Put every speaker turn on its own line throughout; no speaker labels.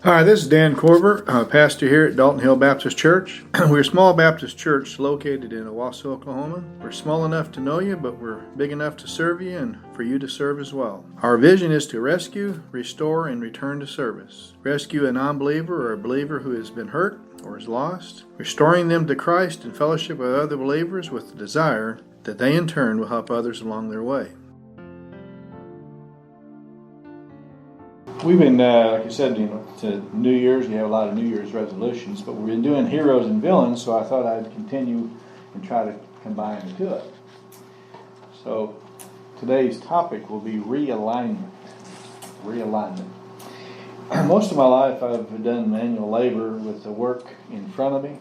Hi, this is Dan Korver, pastor here at Dalton Hill Baptist Church. We're a small Baptist church located in Owasso, Oklahoma. We're small enough to know you, but we're big enough to serve you and for you to serve as well. Our vision is to rescue, restore, and return to service. Rescue a non-believer or a believer who has been hurt or is lost, restoring them to Christ in fellowship with other believers with the desire that they in turn will help others along their way.
We've been, like I said, to New Year's, we have a lot of New Year's resolutions, but we've been doing heroes and villains, so I thought I'd continue and try to combine the two. So today's topic will be realignment. Realignment. Most of my life I've done manual labor with the work in front of me,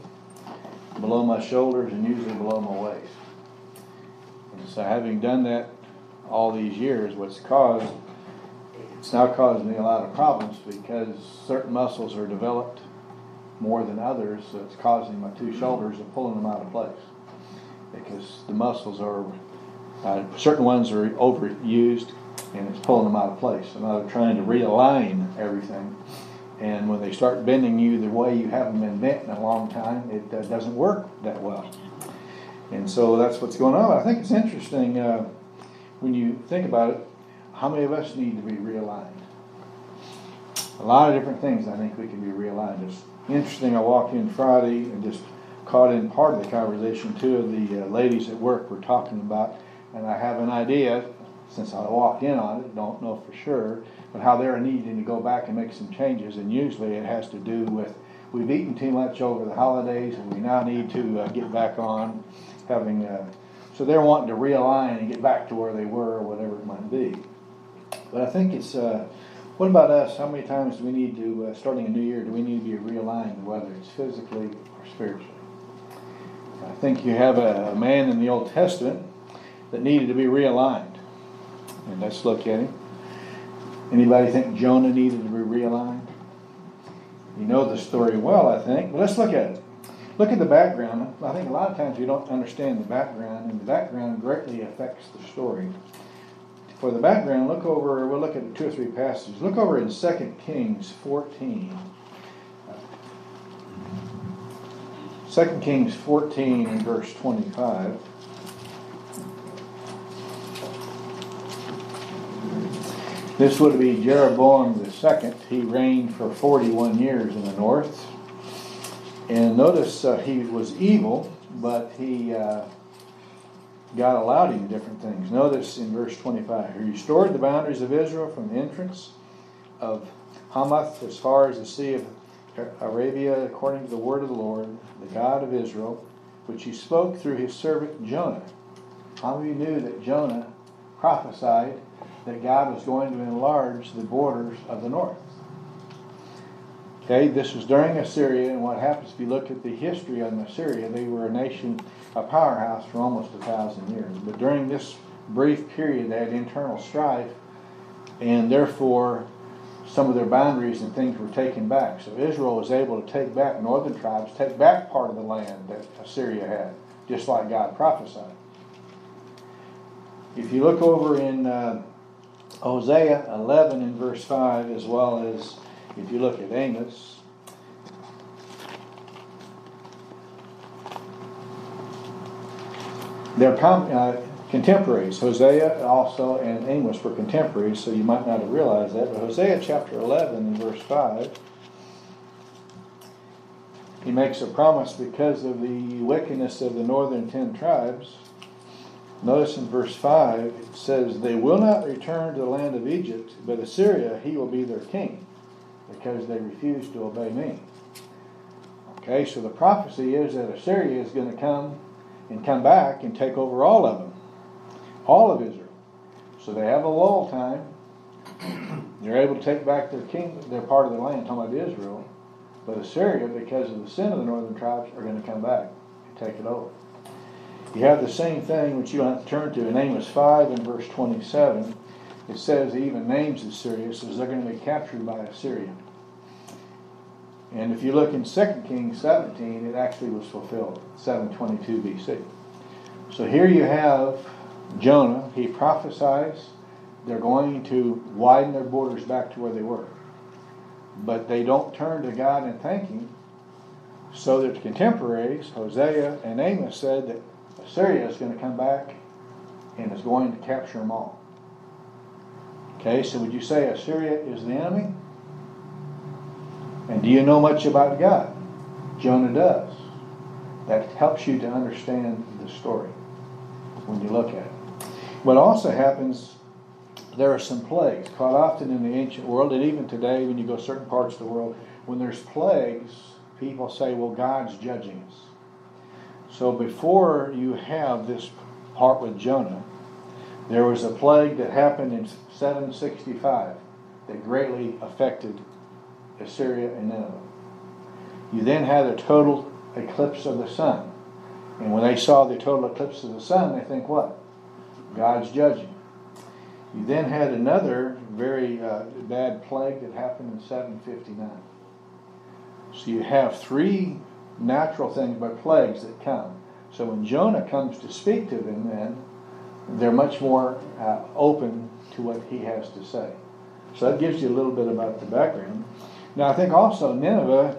below my shoulders, and usually below my waist. And so having done that all these years, it's now caused me a lot of problems because certain muscles are developed more than others, so it's causing my two shoulders and pulling them out of place because the muscles are, certain ones are overused and it's pulling them out of place. So now they're trying to realign everything, and when they start bending you the way you haven't been bent in a long time, it doesn't work that well. And so that's what's going on. I think it's interesting when you think about it. How many of us need to be realigned? A lot of different things I think we can be realigned. It's interesting, I walked in Friday and just caught in part of the conversation. Two of the ladies at work were talking about, and I have an idea, since I walked in on it, don't know for sure, but how they're needing to go back and make some changes, and usually it has to do with we've eaten too much over the holidays and we now need to get back on having, so they're wanting to realign and get back to where they were or whatever it might be. But I think it's, what about us? How many times do we need to, starting a new year, do we need to be realigned, whether it's physically or spiritually? I think you have a man in the Old Testament that needed to be realigned. And let's look at him. Anybody think Jonah needed to be realigned? You know the story well, I think. But let's look at it. Look at the background. I think a lot of times we don't understand the background, and the background greatly affects the story. For the background, we'll look at 2 or 3 passages. Look over in 2 Kings 14. 2 Kings 14 and verse 25. This would be Jeroboam II. He reigned for 41 years in the north. And notice he was evil, but he God allowed him different things. Notice in verse 25, he restored the boundaries of Israel from the entrance of Hamath as far as the sea of Arabia, according to the word of the Lord, the God of Israel, which he spoke through his servant Jonah. How many of you knew that Jonah prophesied that God was going to enlarge the borders of the north? Okay, this was during Assyria, and what happens if you look at the history of Assyria, they were a nation, a powerhouse for almost 1,000 years. But during this brief period, they had internal strife, and therefore some of their boundaries and things were taken back. So Israel was able to take back northern tribes, take back part of the land that Assyria had, just like God prophesied. If you look over in Hosea 11 in verse 5, as well as if you look at Amos, they're contemporaries. Hosea also and Amos were contemporaries, so you might not have realized that. But Hosea chapter 11 and verse 5, he makes a promise because of the wickedness of the northern 10 tribes. Notice in verse 5, it says, they will not return to the land of Egypt, but Assyria, he will be their king, because they refuse to obey me. Okay, so the prophecy is that Assyria is going to come back and take over all of them, all of Israel. So they have a lull time. They're able to take back their part of their land, talking about Israel. But Assyria, because of the sin of the northern tribes, are going to come back and take it over. You have the same thing, which you don't have to turn to, in Amos 5 and verse 27. It says, it even names Assyria, it says they're going to be captured by Assyria. And if you look in 2 Kings 17, it actually was fulfilled, 722 BC. So here you have Jonah. He prophesies they're going to widen their borders back to where they were. but they don't turn to God and thank Him. So their contemporaries, Hosea and Amos, said that Assyria is going to come back and is going to capture them all. Okay, so would you say Assyria is the enemy? And do you know much about God? Jonah does. That helps you to understand the story when you look at it. What also happens, there are some plagues. Quite often in the ancient world, and even today when you go certain parts of the world, when there's plagues, people say, well, God's judging us. So before you have this part with Jonah, there was a plague that happened in 765 that greatly affected Assyria and Nineveh. You then had a total eclipse of the sun. And when they saw the total eclipse of the sun, they think what? God's judging. You then had another very bad plague that happened in 759. So you have three natural things, but plagues that come. So when Jonah comes to speak to them, then they're much more open to what he has to say. So that gives you a little bit about the background. Now I think also Nineveh,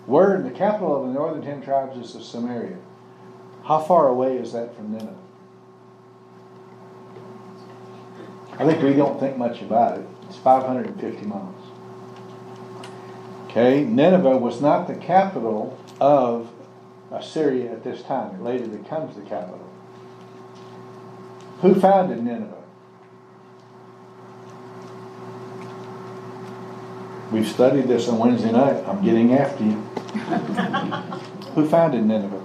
where the capital of the northern 10 tribes is Samaria. How far away is that from Nineveh? I think we don't think much about it. It's 550 miles. Okay, Nineveh was not the capital of Assyria at this time. It later becomes the capital. Who founded Nineveh? We've studied this on Wednesday night. I'm getting after you. Who founded Nineveh?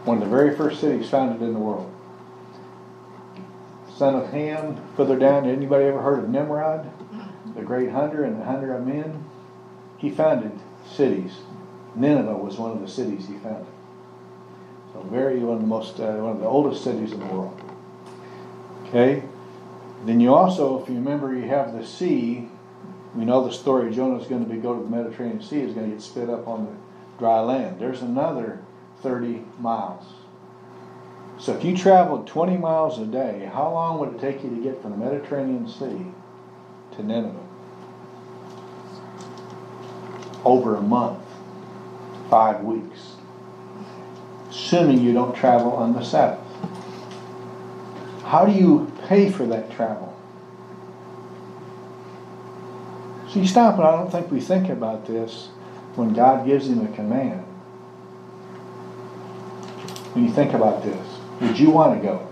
One of the very first cities founded in the world. Son of Ham. Further down, anybody ever heard of Nimrod? The great hunter and the hunter of men? He founded cities. Nineveh was one of the cities he founded. So one of the oldest cities in the world. Okay. Then you also, if you remember, you have the sea. We know the story. Jonah's going to go to the Mediterranean Sea. Is going to get spit up on the dry land. There's another 30 miles. So if you traveled 20 miles a day, how long would it take you to get from the Mediterranean Sea to Nineveh? Over a month. 5 weeks. Assuming you don't travel on the Sabbath. How do you pay for that travel? So you stop, and I don't think we think about this when God gives him a command. When you think about this, would you want to go?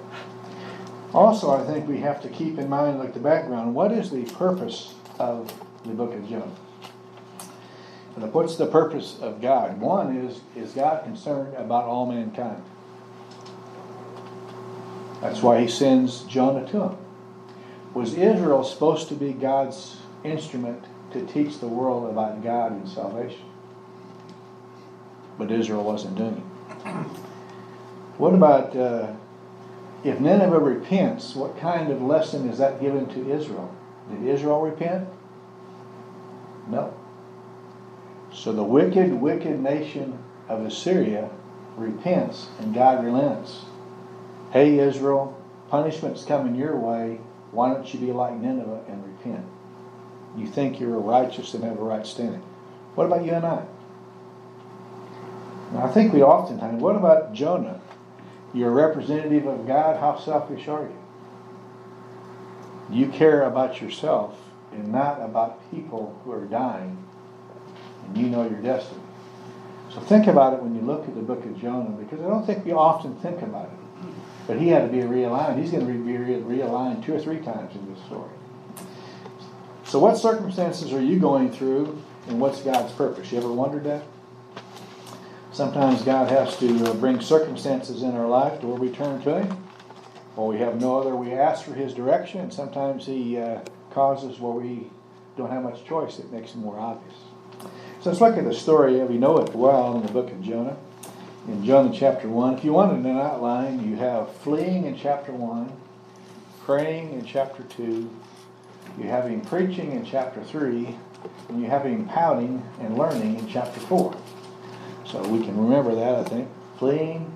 Also, I think we have to keep in mind, like the background, what is the purpose of the book of Jonah? And what's the purpose of God? One is God concerned about all mankind? That's why he sends Jonah to him. Was Israel supposed to be God's instrument to teach the world about God and salvation? But Israel wasn't doing it. What about if Nineveh repents, what kind of lesson is that given to Israel? Did Israel repent? No. So the wicked nation of Assyria repents and God relents. Hey Israel, punishment's coming your way. Why don't you be like Nineveh and repent? You think you're righteous and have a right standing. What about you and I? Now I think we oftentimes, what about Jonah? You're a representative of God. How selfish are you? You care about yourself and not about people who are dying, and you know your destiny. So think about it when you look at the book of Jonah, because I don't think we often think about it. But he had to be realigned. He's going to be realigned 2 or 3 times in this story. So what circumstances are you going through, and what's God's purpose? You ever wondered that? Sometimes God has to bring circumstances in our life to where we turn to him, or we have no other. We ask for his direction, and sometimes he causes where we don't have much choice. It makes it more obvious. So let's look at the story. We know it well in the book of Jonah. In Jonah chapter 1, if you wanted an outline, you have fleeing in chapter 1, praying in chapter 2, you have him preaching in chapter 3, and you have him pouting and learning in chapter 4. So we can remember that, I think. Fleeing,